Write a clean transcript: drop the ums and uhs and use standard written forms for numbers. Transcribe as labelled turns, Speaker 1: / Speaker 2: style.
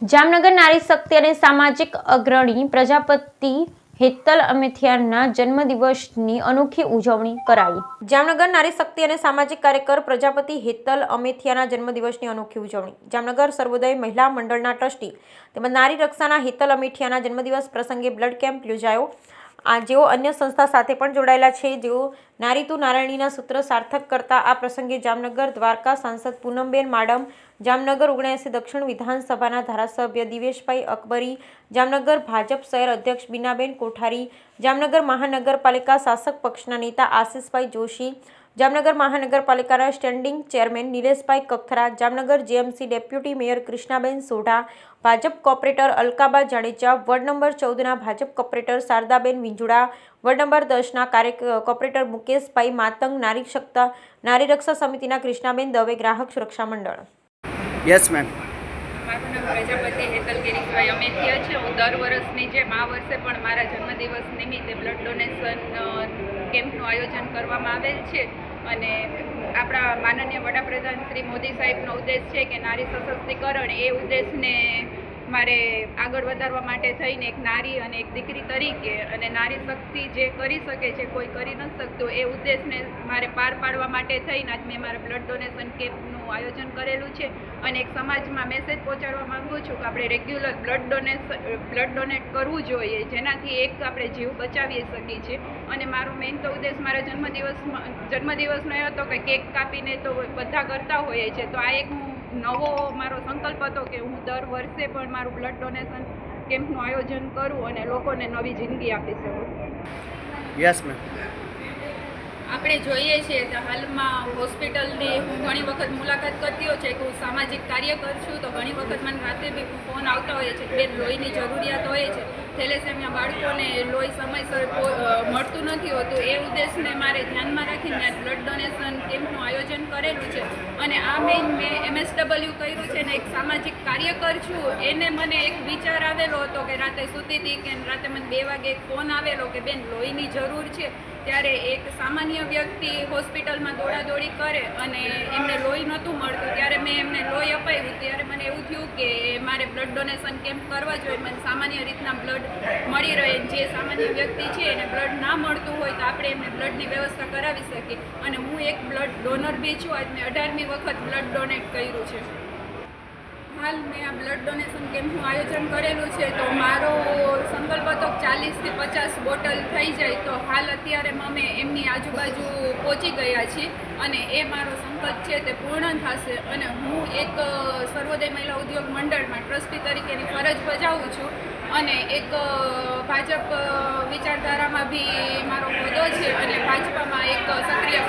Speaker 1: જામનગર નારી શક્તિ અને સામાજિક અગ્રણી પ્રજાપતિ હેતલ અમેથિયાના જન્મદિવસની અનોખી ઉજવણી કરાઈ। જામનગર નારી શક્તિ અને સામાજિક કાર્યકર પ્રજાપતિ હેતલ અમેથિયાના જન્મદિવસની અનોખી ઉજવણી। જામનગર સર્વોદય મહિલા મંડળના ટ્રસ્ટી તેમજ નારી રક્ષાના હેતલ અમેથિયાના જન્મદિવસ પ્રસંગે બ્લડ કેમ્પ યોજાયો। જેઓ અન્ય સંસ્થા સાથે પણ જોડાયેલા છે, જેઓ નારી તું નારાયણીના સૂત્ર સાર્થક કરતા આ પ્રસંગે જામનગર દ્વારકા સાંસદ પૂનમબેન માડમ, જામનગર 79 દક્ષિણ વિધાનસભાના ધારાસભ્ય દિવેશભાઈ અકબરી, જામનગર ભાજપ શહેર અધ્યક્ષ બીનાબેન કોઠારી, જામનગર મહાનગરપાલિકા શાસક પક્ષના નેતા આશિષભાઈ જોશી, જામનગર મહાનગરપાલિકાના સ્ટેન્ડિંગ ચેરમેન નિલેશભાઈ Kakhara, Jamnagar JMC deputy mayor કૃષ્ણાબેન Sodha, Bhajap corporator Alkaba Jadeja, ward number 14ના ભાજપ કોર્પોરેટર શારદાબેન વિંજુડા, વોર્ડ નંબર 10ના કોર્પોરેટર મુકેશભાઈ માતંગ, નારી રક્ષા સમિતિના કૃષ્ણાબેન દવે, ગ્રાહક સુરક્ષા મંડળ।
Speaker 2: Yes ma'am.
Speaker 3: મારું નામ પ્રજાપતિ હેતલ ગિરીશભાઈ અમેથિયા છે। હું દર વર્ષની જેમ આ વર્ષે પણ મારા જન્મદિવસ નિમિત્તે બ્લડ ડોનેશન કેમ્પનું આયોજન કરવામાં આવેલ છે અને આપણા માનનીય વડાપ્રધાન શ્રી મોદી સાહેબનો ઉદ્દેશ છે કે નારી સશક્તિકરણ, એ ઉદ્દેશને મારે આગળ વધારવા માટે થઈને એક નારી અને એક દીકરી તરીકે અને નારી શક્તિ જે કરી શકે છે કોઈ કરી નથી શકતું, એ ઉદ્દેશને મારે પાર પાડવા માટે થઈને આજ મેં મારા બ્લડ ડોનેશન કેમ્પનું આયોજન કરેલું છે અને એક સમાજમાં મેસેજ પહોંચાડવા માગું છું કે આપણે રેગ્યુલર બ્લડ ડોનેટ કરવું જોઈએ, જેનાથી એક આપણે જીવ બચાવી શકીએ છીએ। અને મારો મેઇન તો ઉદ્દેશ મારા જન્મદિવસનો એ હતો કે કેક કાપીને તો બધા કરતા હોઈએ છે, તો આ એક નવો મારો સંકલ્પ હતો કે હું દર વર્ષે પણ મારું બ્લડ ડોનેશન કેમ્પનું આયોજન કરું અને લોકોને નવી જિંદગી આપી શકું।
Speaker 2: Yes ma'am.
Speaker 3: આપણે જોઈએ છીએ કે હાલમાં હોસ્પિટલની હું ઘણી વખત મુલાકાત કરતી હોય છે કે હું સામાજિક કાર્યકર છું, તો ઘણી વખત મને રાતે બી ફોન આવતા હોય છે કે બેન લોહીની જરૂરિયાત હોય છે, થેલેસેમિયા બાળકોને લોહી સમયસર મળતું નથી હોતું, એ ઉદ્દેશને મારે ધ્યાનમાં રાખીને બ્લડ ડોનેશન કેમ્પનું આયોજન કરેલું છે। અને આ મેં MSW કર્યું છે ને એક સામાજિક કાર્યકર છું, એને મને એક વિચાર આવેલો હતો કે રાતે સૂતી હતી કે રાતે મને 2 વાગે એક ફોન આવેલો કે બેન લોહીની જરૂર છે, ત્યારે એક સામાન્ય વ્યક્તિ હોસ્પિટલમાં દોડાદોડી કરે અને એમને લોહી નહોતું મળતું, ત્યારે મેં એમને લોહી અપાવ્યું, ત્યારે મને એવું થયું કે મારે બ્લડ ડોનેશન કેમ્પ કરવા જોઈએ, મને સામાન્ય રીતના બ્લડ મળી રહે, જે સામાન્ય વ્યક્તિ છે એને બ્લડ ના મળતું હોય તો આપણે એમને બ્લડની વ્યવસ્થા કરાવી શકીએ। અને હું એક બ્લડ ડોનર બી છું, આજ મેં 18મી વખત બ્લડ ડોનેટ કર્યું છે। હાલ મેં આ બ્લડ ડોનેશન કેમ્પનું આયોજન કરેલું છે, તો મારો સંકલ્પ હતો 40થી 50 બોટલ થઈ જાય, તો હાલ અત્યારે અમે એમની આજુબાજુ પહોંચી ગયા છીએ અને એ મારો સંકલ્પ છે તે પૂર્ણ થશે। અને હું એક સર્વોદય મહિલા ઉદ્યોગ મંડળમાં ટ્રસ્ટી તરીકેની ફરજ બજાવું છું અને એક ભાજપ વિચારધારામાં બી મારો હોદ્દો છે અને ભાજપામાં એક સક્રિય